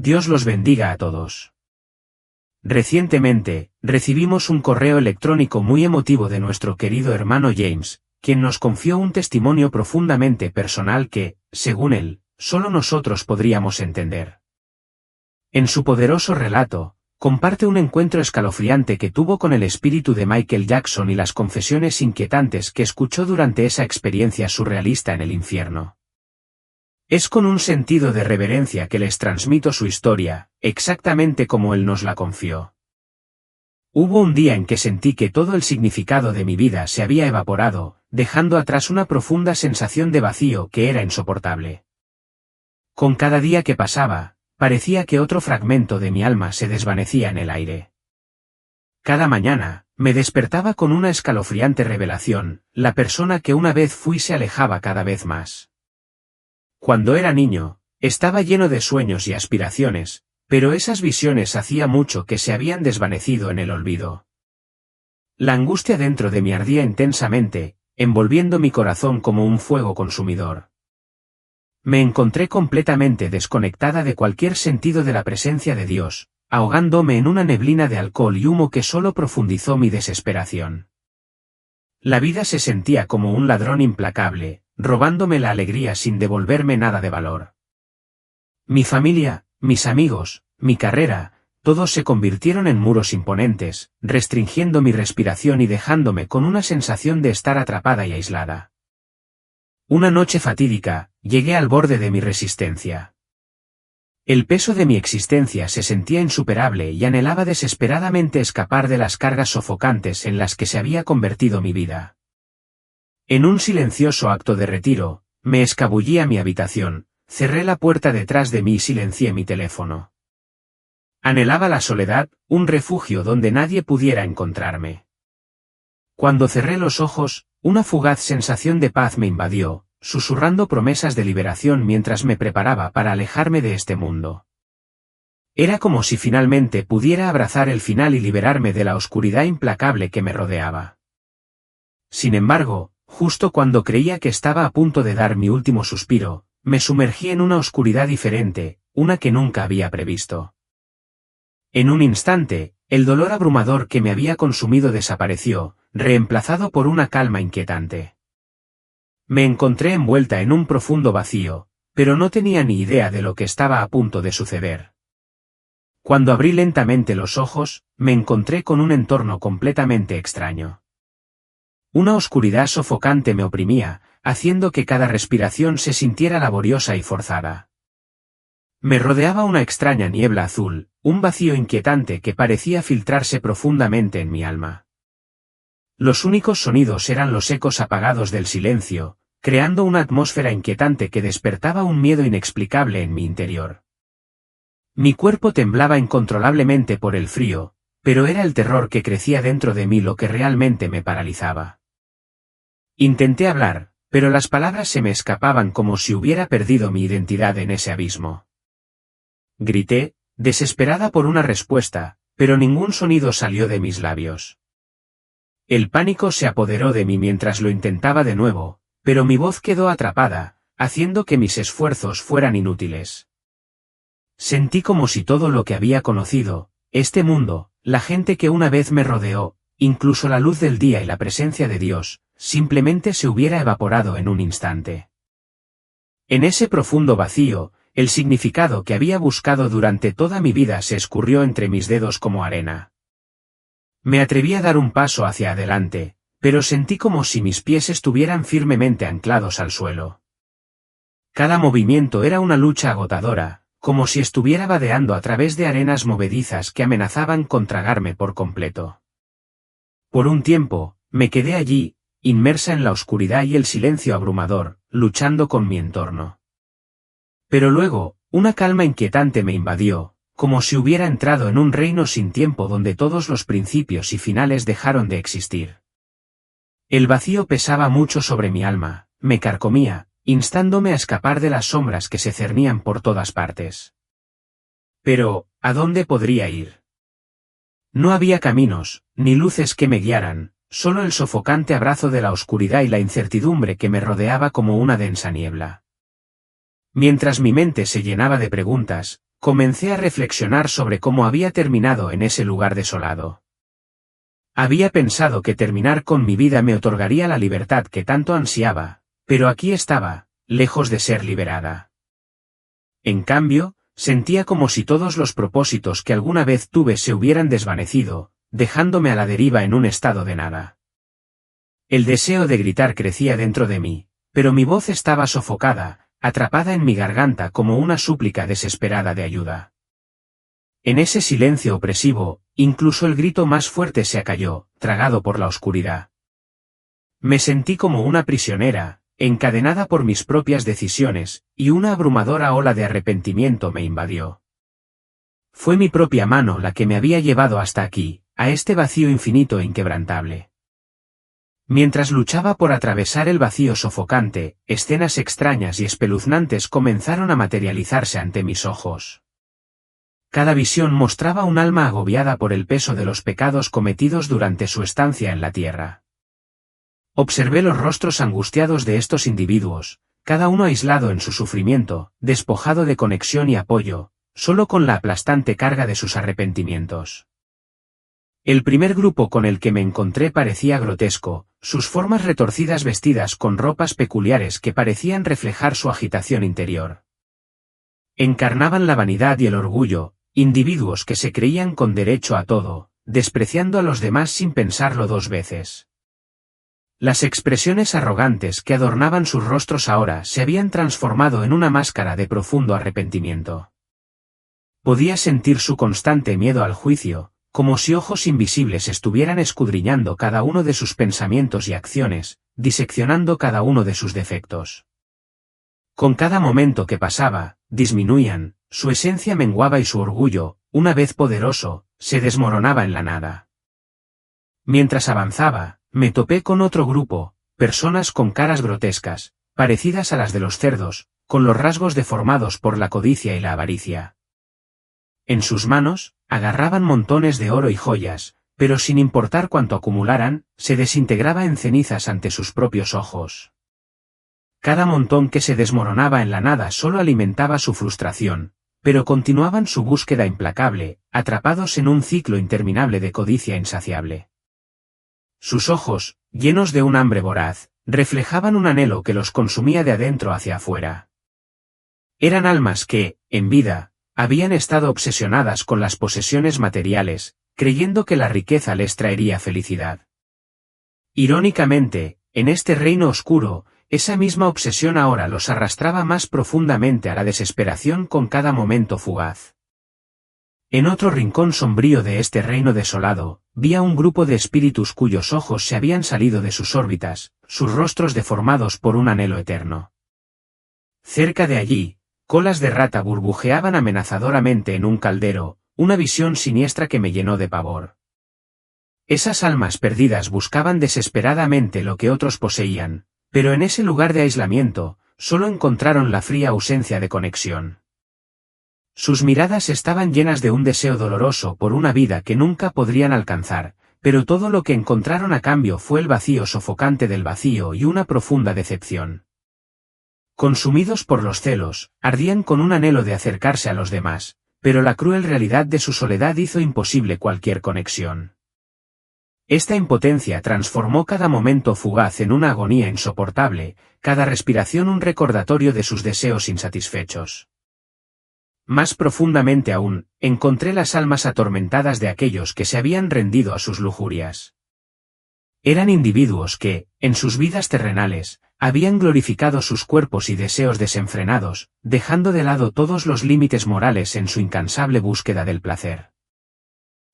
Dios los bendiga a todos. Recientemente, recibimos un correo electrónico muy emotivo de nuestro querido hermano James, quien nos confió un testimonio profundamente personal que, según él, solo nosotros podríamos entender. En su poderoso relato, comparte un encuentro escalofriante que tuvo con el espíritu de Michael Jackson y las confesiones inquietantes que escuchó durante esa experiencia surrealista en el infierno. Es con un sentido de reverencia que les transmito su historia, exactamente como él nos la confió. Hubo un día en que sentí que todo el significado de mi vida se había evaporado, dejando atrás una profunda sensación de vacío que era insoportable. Con cada día que pasaba, parecía que otro fragmento de mi alma se desvanecía en el aire. Cada mañana, me despertaba con una escalofriante revelación: la persona que una vez fui se alejaba cada vez más. Cuando era niño, estaba lleno de sueños y aspiraciones, pero esas visiones hacía mucho que se habían desvanecido en el olvido. La angustia dentro de mí ardía intensamente, envolviendo mi corazón como un fuego consumidor. Me encontré completamente desconectada de cualquier sentido de la presencia de Dios, ahogándome en una neblina de alcohol y humo que solo profundizó mi desesperación. La vida se sentía como un ladrón implacable, robándome la alegría sin devolverme nada de valor. Mi familia, mis amigos, mi carrera, todos se convirtieron en muros imponentes, restringiendo mi respiración y dejándome con una sensación de estar atrapada y aislada. Una noche fatídica, llegué al borde de mi resistencia. El peso de mi existencia se sentía insuperable y anhelaba desesperadamente escapar de las cargas sofocantes en las que se había convertido mi vida. En un silencioso acto de retiro, me escabullí a mi habitación, cerré la puerta detrás de mí y silencié mi teléfono. Anhelaba la soledad, un refugio donde nadie pudiera encontrarme. Cuando cerré los ojos, una fugaz sensación de paz me invadió, susurrando promesas de liberación mientras me preparaba para alejarme de este mundo. Era como si finalmente pudiera abrazar el final y liberarme de la oscuridad implacable que me rodeaba. Sin embargo, justo cuando creía que estaba a punto de dar mi último suspiro, me sumergí en una oscuridad diferente, una que nunca había previsto. En un instante, el dolor abrumador que me había consumido desapareció, reemplazado por una calma inquietante. Me encontré envuelta en un profundo vacío, pero no tenía ni idea de lo que estaba a punto de suceder. Cuando abrí lentamente los ojos, me encontré con un entorno completamente extraño. Una oscuridad sofocante me oprimía, haciendo que cada respiración se sintiera laboriosa y forzada. Me rodeaba una extraña niebla azul, un vacío inquietante que parecía filtrarse profundamente en mi alma. Los únicos sonidos eran los ecos apagados del silencio, creando una atmósfera inquietante que despertaba un miedo inexplicable en mi interior. Mi cuerpo temblaba incontrolablemente por el frío, pero era el terror que crecía dentro de mí lo que realmente me paralizaba. Intenté hablar, pero las palabras se me escapaban como si hubiera perdido mi identidad en ese abismo. Grité, desesperada por una respuesta, pero ningún sonido salió de mis labios. El pánico se apoderó de mí mientras lo intentaba de nuevo, pero mi voz quedó atrapada, haciendo que mis esfuerzos fueran inútiles. Sentí como si todo lo que había conocido, este mundo, la gente que una vez me rodeó, incluso la luz del día y la presencia de Dios, simplemente se hubiera evaporado en un instante. En ese profundo vacío, el significado que había buscado durante toda mi vida se escurrió entre mis dedos como arena. Me atreví a dar un paso hacia adelante, pero sentí como si mis pies estuvieran firmemente anclados al suelo. Cada movimiento era una lucha agotadora, como si estuviera vadeando a través de arenas movedizas que amenazaban con tragarme por completo. Por un tiempo, me quedé allí, inmersa en la oscuridad y el silencio abrumador, luchando con mi entorno. Pero luego, una calma inquietante me invadió, como si hubiera entrado en un reino sin tiempo donde todos los principios y finales dejaron de existir. El vacío pesaba mucho sobre mi alma, me carcomía, instándome a escapar de las sombras que se cernían por todas partes. Pero, ¿a dónde podría ir? No había caminos, ni luces que me guiaran, solo el sofocante abrazo de la oscuridad y la incertidumbre que me rodeaba como una densa niebla. Mientras mi mente se llenaba de preguntas, Comencé a reflexionar sobre cómo había terminado en ese lugar desolado. Había pensado que terminar con mi vida me otorgaría la libertad que tanto ansiaba, pero aquí estaba, lejos de ser liberada. En cambio, sentía como si todos los propósitos que alguna vez tuve se hubieran desvanecido, dejándome a la deriva en un estado de nada. El deseo de gritar crecía dentro de mí, pero mi voz estaba sofocada, atrapada en mi garganta como una súplica desesperada de ayuda. En ese silencio opresivo, incluso el grito más fuerte se acalló, tragado por la oscuridad. Me sentí como una prisionera, encadenada por mis propias decisiones, y una abrumadora ola de arrepentimiento me invadió. Fue mi propia mano la que me había llevado hasta aquí, a este vacío infinito e inquebrantable. Mientras luchaba por atravesar el vacío sofocante, escenas extrañas y espeluznantes comenzaron a materializarse ante mis ojos. Cada visión mostraba un alma agobiada por el peso de los pecados cometidos durante su estancia en la tierra. Observé los rostros angustiados de estos individuos, cada uno aislado en su sufrimiento, despojado de conexión y apoyo, solo con la aplastante carga de sus arrepentimientos. El primer grupo con el que me encontré parecía grotesco, sus formas retorcidas vestidas con ropas peculiares que parecían reflejar su agitación interior. Encarnaban la vanidad y el orgullo, individuos que se creían con derecho a todo, despreciando a los demás sin pensarlo dos veces. Las expresiones arrogantes que adornaban sus rostros ahora se habían transformado en una máscara de profundo arrepentimiento. Podía sentir su constante miedo al juicio, como si ojos invisibles estuvieran escudriñando cada uno de sus pensamientos y acciones, diseccionando cada uno de sus defectos. Con cada momento que pasaba, disminuían, su esencia menguaba y su orgullo, una vez poderoso, se desmoronaba en la nada. Mientras avanzaba, me topé con otro grupo, personas con caras grotescas, parecidas a las de los cerdos, con los rasgos deformados por la codicia y la avaricia. En sus manos, agarraban montones de oro y joyas, pero sin importar cuánto acumularan, se desintegraba en cenizas ante sus propios ojos. Cada montón que se desmoronaba en la nada solo alimentaba su frustración, pero continuaban su búsqueda implacable, atrapados en un ciclo interminable de codicia insaciable. Sus ojos, llenos de un hambre voraz, reflejaban un anhelo que los consumía de adentro hacia afuera. Eran almas que, en vida, habían estado obsesionadas con las posesiones materiales, creyendo que la riqueza les traería felicidad. Irónicamente, en este reino oscuro, esa misma obsesión ahora los arrastraba más profundamente a la desesperación con cada momento fugaz. En otro rincón sombrío de este reino desolado, vi a un grupo de espíritus cuyos ojos se habían salido de sus órbitas, sus rostros deformados por un anhelo eterno. Cerca de allí, colas de rata burbujeaban amenazadoramente en un caldero, una visión siniestra que me llenó de pavor. Esas almas perdidas buscaban desesperadamente lo que otros poseían, pero en ese lugar de aislamiento, solo encontraron la fría ausencia de conexión. Sus miradas estaban llenas de un deseo doloroso por una vida que nunca podrían alcanzar, pero todo lo que encontraron a cambio fue el vacío sofocante del vacío y una profunda decepción. Consumidos por los celos, ardían con un anhelo de acercarse a los demás, pero la cruel realidad de su soledad hizo imposible cualquier conexión. Esta impotencia transformó cada momento fugaz en una agonía insoportable, cada respiración un recordatorio de sus deseos insatisfechos. Más profundamente aún, encontré las almas atormentadas de aquellos que se habían rendido a sus lujurias. Eran individuos que, en sus vidas terrenales, habían glorificado sus cuerpos y deseos desenfrenados, dejando de lado todos los límites morales en su incansable búsqueda del placer.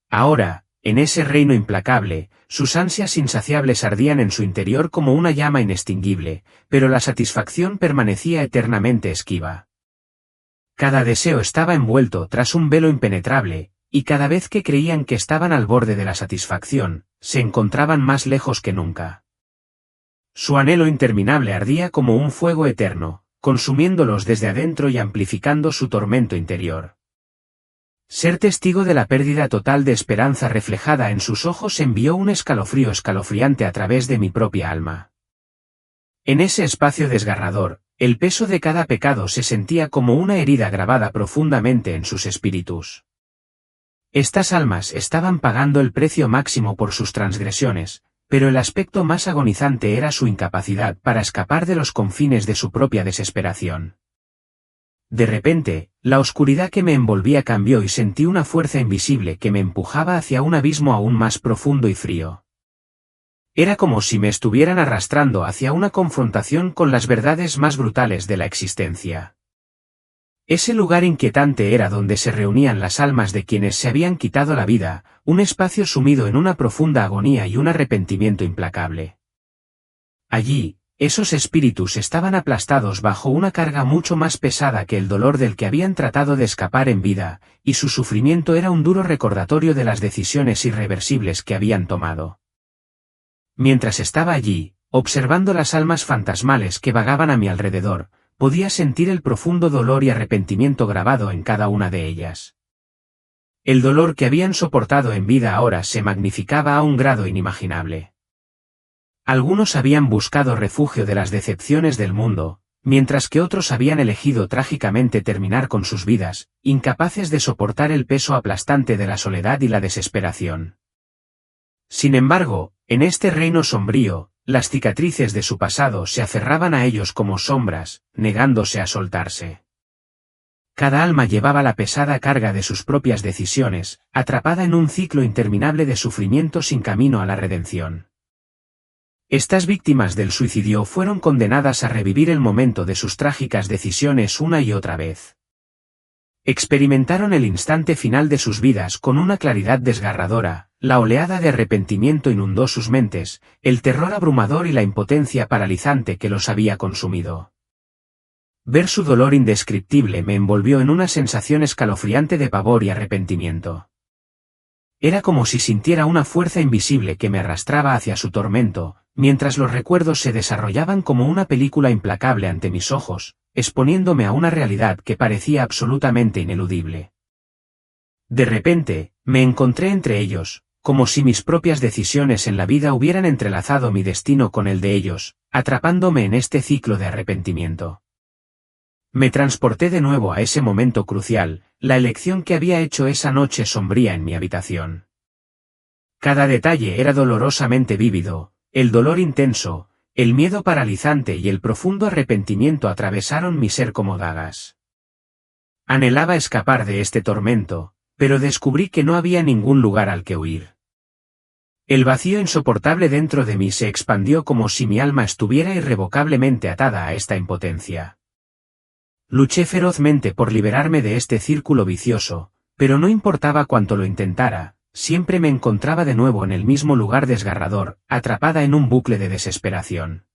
Ahora, en ese reino implacable, sus ansias insaciables ardían en su interior como una llama inextinguible, pero la satisfacción permanecía eternamente esquiva. Cada deseo estaba envuelto tras un velo impenetrable, y cada vez que creían que estaban al borde de la satisfacción, se encontraban más lejos que nunca. Su anhelo interminable ardía como un fuego eterno, consumiéndolos desde adentro y amplificando su tormento interior. Ser testigo de la pérdida total de esperanza reflejada en sus ojos envió un escalofrío escalofriante a través de mi propia alma. En ese espacio desgarrador, El peso de cada pecado se sentía como una herida grabada profundamente en sus espíritus. Estas almas estaban pagando el precio máximo por sus transgresiones, pero el aspecto más agonizante era su incapacidad para escapar de los confines de su propia desesperación. De repente, la oscuridad que me envolvía cambió y sentí una fuerza invisible que me empujaba hacia un abismo aún más profundo y frío. Era como si me estuvieran arrastrando hacia una confrontación con las verdades más brutales de la existencia. Ese lugar inquietante era donde se reunían las almas de quienes se habían quitado la vida, un espacio sumido en una profunda agonía y un arrepentimiento implacable. Allí, esos espíritus estaban aplastados bajo una carga mucho más pesada que el dolor del que habían tratado de escapar en vida, y su sufrimiento era un duro recordatorio de las decisiones irreversibles que habían tomado. Mientras estaba allí, observando las almas fantasmales que vagaban a mi alrededor, podía sentir el profundo dolor y arrepentimiento grabado en cada una de ellas. El dolor que habían soportado en vida ahora se magnificaba a un grado inimaginable. Algunos habían buscado refugio de las decepciones del mundo, mientras que otros habían elegido trágicamente terminar con sus vidas, incapaces de soportar el peso aplastante de la soledad y la desesperación. Sin embargo, en este reino sombrío, las cicatrices de su pasado se aferraban a ellos como sombras, negándose a soltarse. Cada alma llevaba la pesada carga de sus propias decisiones, atrapada en un ciclo interminable de sufrimiento sin camino a la redención. Estas víctimas del suicidio fueron condenadas a revivir el momento de sus trágicas decisiones una y otra vez. Experimentaron el instante final de sus vidas con una claridad desgarradora, la oleada de arrepentimiento inundó sus mentes, el terror abrumador y la impotencia paralizante que los había consumido. Ver su dolor indescriptible me envolvió en una sensación escalofriante de pavor y arrepentimiento. Era como si sintiera una fuerza invisible que me arrastraba hacia su tormento, mientras los recuerdos se desarrollaban como una película implacable ante mis ojos, exponiéndome a una realidad que parecía absolutamente ineludible. De repente, me encontré entre ellos, como si mis propias decisiones en la vida hubieran entrelazado mi destino con el de ellos, atrapándome en este ciclo de arrepentimiento. Me transporté de nuevo a ese momento crucial, la elección que había hecho esa noche sombría en mi habitación. Cada detalle era dolorosamente vívido, el dolor intenso, el miedo paralizante y el profundo arrepentimiento atravesaron mi ser como dagas. Anhelaba escapar de este tormento, pero descubrí que no había ningún lugar al que huir. El vacío insoportable dentro de mí se expandió como si mi alma estuviera irrevocablemente atada a esta impotencia. Luché ferozmente por liberarme de este círculo vicioso, pero no importaba cuánto lo intentara, siempre me encontraba de nuevo en el mismo lugar desgarrador, atrapada en un bucle de desesperación.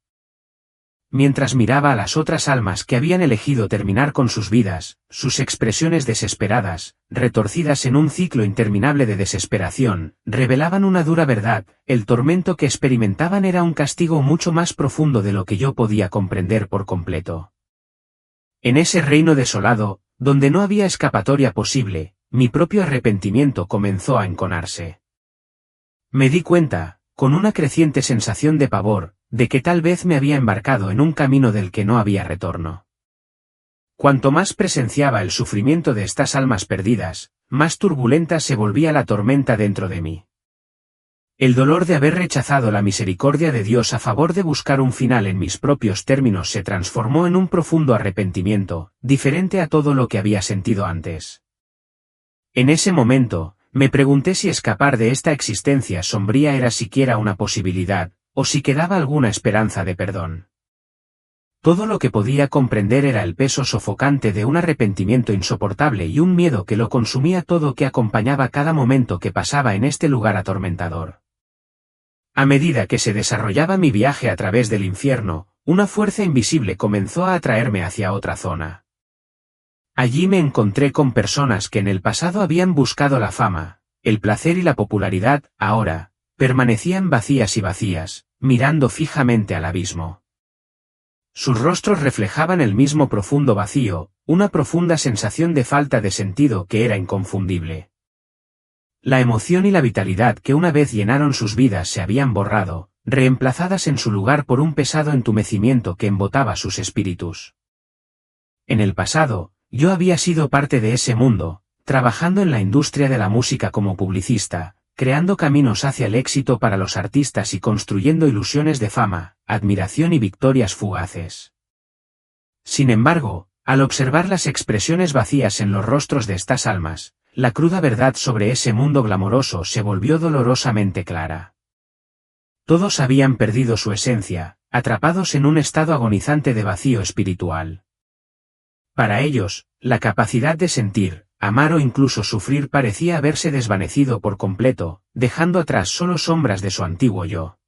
Mientras miraba a las otras almas que habían elegido terminar con sus vidas, sus expresiones desesperadas, retorcidas en un ciclo interminable de desesperación, revelaban una dura verdad: el tormento que experimentaban era un castigo mucho más profundo de lo que yo podía comprender por completo. En ese reino desolado, donde no había escapatoria posible, mi propio arrepentimiento comenzó a enconarse. Me di cuenta, con una creciente sensación de pavor, de que tal vez me había embarcado en un camino del que no había retorno. Cuanto más presenciaba el sufrimiento de estas almas perdidas, más turbulenta se volvía la tormenta dentro de mí. El dolor de haber rechazado la misericordia de Dios a favor de buscar un final en mis propios términos se transformó en un profundo arrepentimiento, diferente a todo lo que había sentido antes. En ese momento, me pregunté si escapar de esta existencia sombría era siquiera una posibilidad, o si quedaba alguna esperanza de perdón. Todo lo que podía comprender era el peso sofocante de un arrepentimiento insoportable y un miedo que lo consumía todo, que acompañaba cada momento que pasaba en este lugar atormentador. A medida que se desarrollaba mi viaje a través del infierno, una fuerza invisible comenzó a atraerme hacia otra zona. Allí me encontré con personas que en el pasado habían buscado la fama, el placer y la popularidad, ahora permanecían vacías y vacías, mirando fijamente al abismo. Sus rostros reflejaban el mismo profundo vacío, una profunda sensación de falta de sentido que era inconfundible. La emoción y la vitalidad que una vez llenaron sus vidas se habían borrado, reemplazadas en su lugar por un pesado entumecimiento que embotaba sus espíritus. En el pasado, yo había sido parte de ese mundo, trabajando en la industria de la música como publicista, creando caminos hacia el éxito para los artistas y construyendo ilusiones de fama, admiración y victorias fugaces. Sin embargo, al observar las expresiones vacías en los rostros de estas almas, la cruda verdad sobre ese mundo glamoroso se volvió dolorosamente clara. Todos habían perdido su esencia, atrapados en un estado agonizante de vacío espiritual. Para ellos, la capacidad de sentir, amar o incluso sufrir parecía haberse desvanecido por completo, dejando atrás solo sombras de su antiguo yo.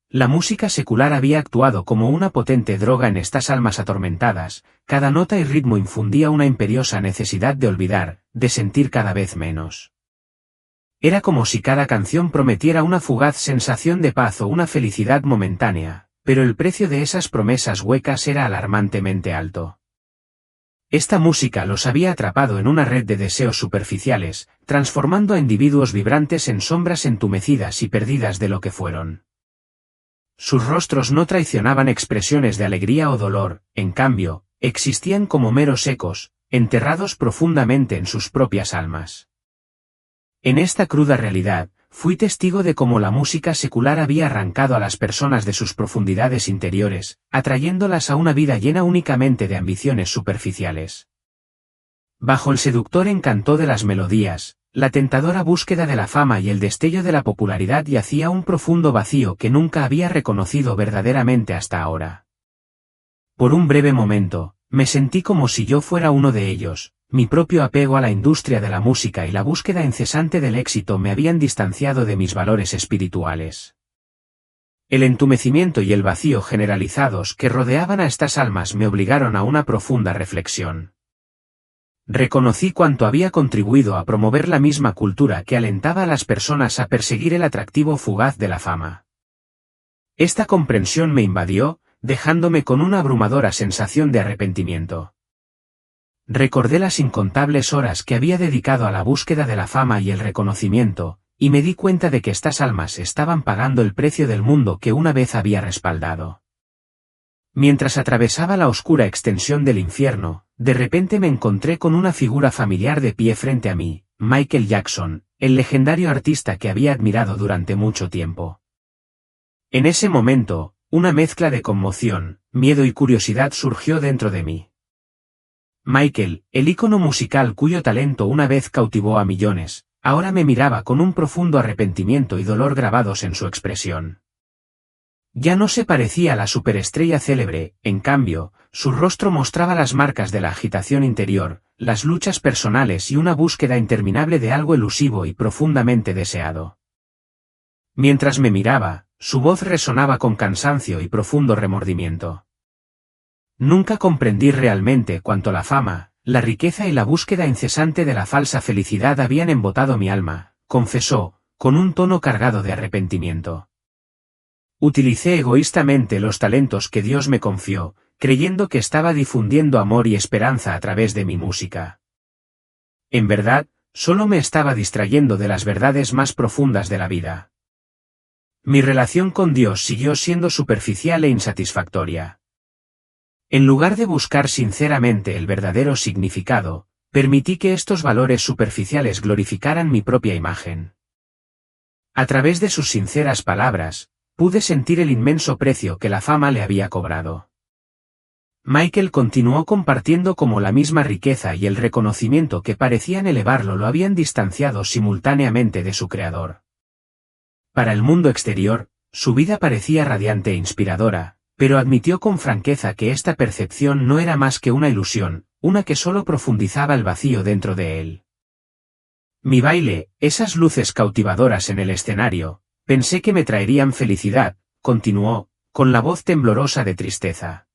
La música secular había actuado como una potente droga en estas almas atormentadas, cada nota y ritmo infundía una imperiosa necesidad de olvidar, de sentir cada vez menos. Era como si cada canción prometiera una fugaz sensación de paz o una felicidad momentánea, pero el precio de esas promesas huecas era alarmantemente alto. Esta música los había atrapado en una red de deseos superficiales, transformando a individuos vibrantes en sombras entumecidas y perdidas de lo que fueron. Sus rostros no traicionaban expresiones de alegría o dolor, en cambio, existían como meros ecos, enterrados profundamente en sus propias almas. En esta cruda realidad, fui testigo de cómo la música secular había arrancado a las personas de sus profundidades interiores, atrayéndolas a una vida llena únicamente de ambiciones superficiales. Bajo el seductor encanto de las melodías, la tentadora búsqueda de la fama y el destello de la popularidad yacía un profundo vacío que nunca había reconocido verdaderamente hasta ahora. Por un breve momento, me sentí como si yo fuera uno de ellos. Mi propio apego a la industria de la música y la búsqueda incesante del éxito me habían distanciado de mis valores espirituales. El entumecimiento y el vacío generalizados que rodeaban a estas almas me obligaron a una profunda reflexión. Reconocí cuánto había contribuido a promover la misma cultura que alentaba a las personas a perseguir el atractivo fugaz de la fama. Esta comprensión me invadió, dejándome con una abrumadora sensación de arrepentimiento. Recordé las incontables horas que había dedicado a la búsqueda de la fama y el reconocimiento, y me di cuenta de que estas almas estaban pagando el precio del mundo que una vez había respaldado. Mientras atravesaba la oscura extensión del infierno, de repente me encontré con una figura familiar de pie frente a mí, Michael Jackson, el legendario artista que había admirado durante mucho tiempo. En ese momento, una mezcla de conmoción, miedo y curiosidad surgió dentro de mí. Michael, el ícono musical cuyo talento una vez cautivó a millones, ahora me miraba con un profundo arrepentimiento y dolor grabados en su expresión. Ya no se parecía a la superestrella célebre, en cambio, su rostro mostraba las marcas de la agitación interior, las luchas personales y una búsqueda interminable de algo elusivo y profundamente deseado. Mientras me miraba, su voz resonaba con cansancio y profundo remordimiento. Nunca comprendí realmente cuánto la fama, la riqueza y la búsqueda incesante de la falsa felicidad habían embotado mi alma, confesó, con un tono cargado de arrepentimiento. Utilicé egoístamente los talentos que Dios me confió, creyendo que estaba difundiendo amor y esperanza a través de mi música. En verdad, solo me estaba distrayendo de las verdades más profundas de la vida. Mi relación con Dios siguió siendo superficial e insatisfactoria. En lugar de buscar sinceramente el verdadero significado, permití que estos valores superficiales glorificaran mi propia imagen. A través de sus sinceras palabras, pude sentir el inmenso precio que la fama le había cobrado. Michael continuó compartiendo cómo la misma riqueza y el reconocimiento que parecían elevarlo lo habían distanciado simultáneamente de su creador. Para el mundo exterior, su vida parecía radiante e inspiradora, pero admitió con franqueza que esta percepción no era más que una ilusión, una que solo profundizaba el vacío dentro de él. Mi baile, esas luces cautivadoras en el escenario, pensé que me traerían felicidad, continuó, con la voz temblorosa de tristeza.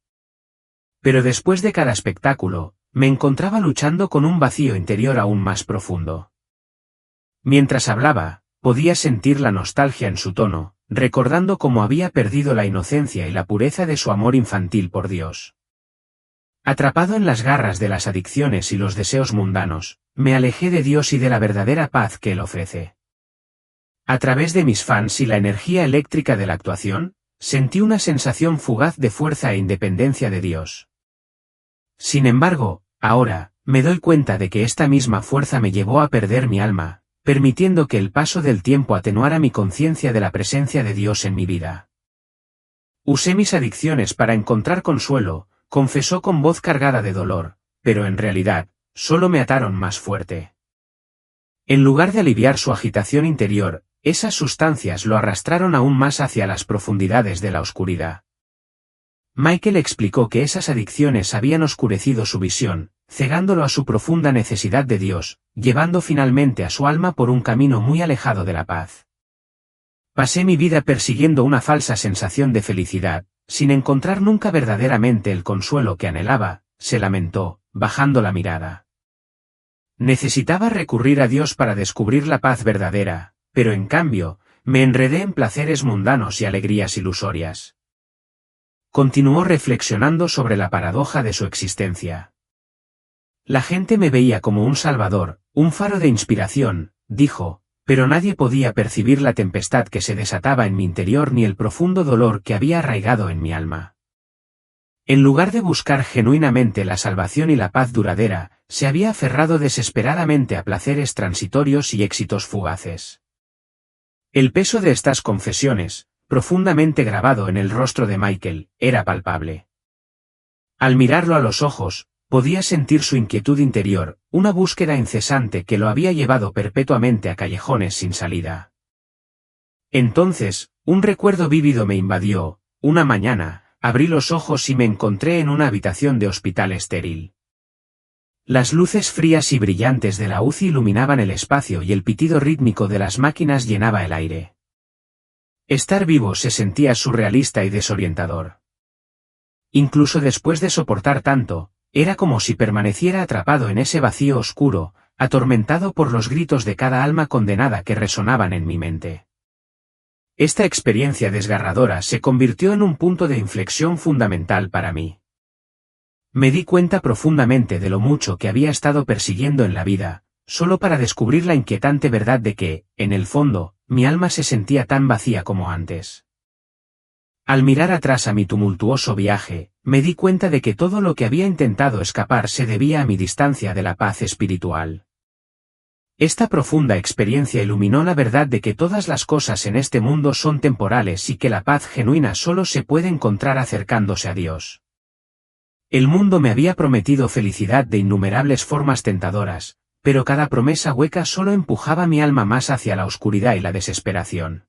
Pero después de cada espectáculo, me encontraba luchando con un vacío interior aún más profundo. Mientras hablaba, podía sentir la nostalgia en su tono, recordando cómo había perdido la inocencia y la pureza de su amor infantil por Dios. Atrapado en las garras de las adicciones y los deseos mundanos, me alejé de Dios y de la verdadera paz que Él ofrece. A través de mis fans y la energía eléctrica de la actuación, sentí una sensación fugaz de fuerza e independencia de Dios. Sin embargo, ahora, me doy cuenta de que esta misma fuerza me llevó a perder mi alma, permitiendo que el paso del tiempo atenuara mi conciencia de la presencia de Dios en mi vida. Usé mis adicciones para encontrar consuelo, confesó con voz cargada de dolor, pero en realidad, solo me ataron más fuerte. En lugar de aliviar su agitación interior, esas sustancias lo arrastraron aún más hacia las profundidades de la oscuridad. Michael explicó que esas adicciones habían oscurecido su visión, cegándolo a su profunda necesidad de Dios, llevando finalmente a su alma por un camino muy alejado de la paz. Pasé mi vida persiguiendo una falsa sensación de felicidad, sin encontrar nunca verdaderamente el consuelo que anhelaba, se lamentó, bajando la mirada. Necesitaba recurrir a Dios para descubrir la paz verdadera, pero en cambio, me enredé en placeres mundanos y alegrías ilusorias. Continuó reflexionando sobre la paradoja de su existencia. La gente me veía como un salvador, un faro de inspiración, dijo, pero nadie podía percibir la tempestad que se desataba en mi interior ni el profundo dolor que había arraigado en mi alma. En lugar de buscar genuinamente la salvación y la paz duradera, se había aferrado desesperadamente a placeres transitorios y éxitos fugaces. El peso de estas confesiones, profundamente grabado en el rostro de Michael, era palpable. Al mirarlo a los ojos, podía sentir su inquietud interior, una búsqueda incesante que lo había llevado perpetuamente a callejones sin salida. Entonces, un recuerdo vívido me invadió. Una mañana, abrí los ojos y me encontré en una habitación de hospital estéril. Las luces frías y brillantes de la UCI iluminaban el espacio y el pitido rítmico de las máquinas llenaba el aire. Estar vivo se sentía surrealista y desorientador. Incluso después de soportar tanto, era como si permaneciera atrapado en ese vacío oscuro, atormentado por los gritos de cada alma condenada que resonaban en mi mente. Esta experiencia desgarradora se convirtió en un punto de inflexión fundamental para mí. Me di cuenta profundamente de lo mucho que había estado persiguiendo en la vida, solo para descubrir la inquietante verdad de que, en el fondo, mi alma se sentía tan vacía como antes. Al mirar atrás a mi tumultuoso viaje, me di cuenta de que todo lo que había intentado escapar se debía a mi distancia de la paz espiritual. Esta profunda experiencia iluminó la verdad de que todas las cosas en este mundo son temporales y que la paz genuina solo se puede encontrar acercándose a Dios. El mundo me había prometido felicidad de innumerables formas tentadoras, pero cada promesa hueca solo empujaba mi alma más hacia la oscuridad y la desesperación.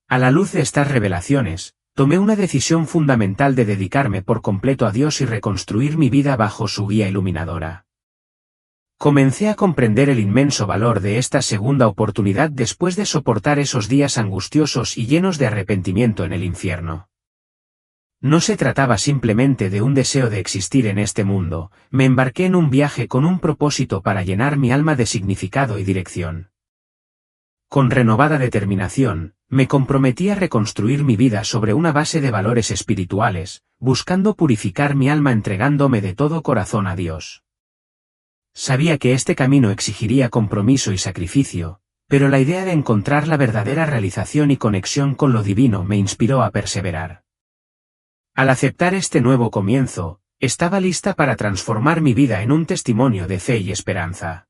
A la luz de estas revelaciones, tomé una decisión fundamental de dedicarme por completo a Dios y reconstruir mi vida bajo su guía iluminadora. Comencé a comprender el inmenso valor de esta segunda oportunidad después de soportar esos días angustiosos y llenos de arrepentimiento en el infierno. No se trataba simplemente de un deseo de existir en este mundo, me embarqué en un viaje con un propósito para llenar mi alma de significado y dirección. Con renovada determinación, me comprometí a reconstruir mi vida sobre una base de valores espirituales, buscando purificar mi alma entregándome de todo corazón a Dios. Sabía que este camino exigiría compromiso y sacrificio, pero la idea de encontrar la verdadera realización y conexión con lo divino me inspiró a perseverar. Al aceptar este nuevo comienzo, estaba lista para transformar mi vida en un testimonio de fe y esperanza.